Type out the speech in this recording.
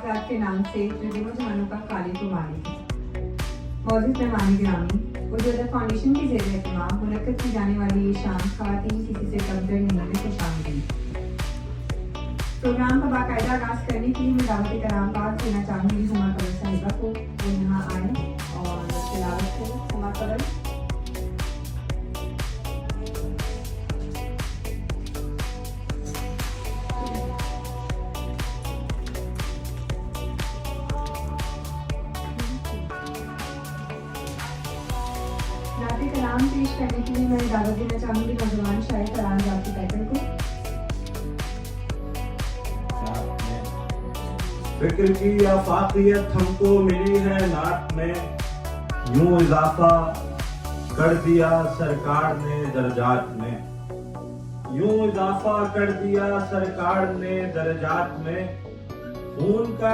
मुलाकात के नाम से जो दिनों जमानों का खालिक व मालिक है। मौजूद मेहमान गिरामी उर्दू फाउंडेशन के ज़रिए एहतमाम मुनक्कद की जाने वाली ये शाम ख़वातीन किसी से कमतर नहीं में खुशामदीद। प्रोग्राम का बाकायदा आगाज़ करने के लिए मैं दावत कराम बात देना चाहूँगी हुमा कबल साहिबा को, वो यहाँ आए और तिलावत करें। हुमा कबल। नाते कलाम पेश करने के लिए मैं दावत देना चाहूँगी नौजवान शायर फरहान जाफरी पैटर्न को। फिक्र की आफाकियत हमको मिली है नात में, यूं इजाफा कर दिया सरकार ने दर्जात में, यूं इजाफा कर दिया सरकार ने दर्जात में, खून का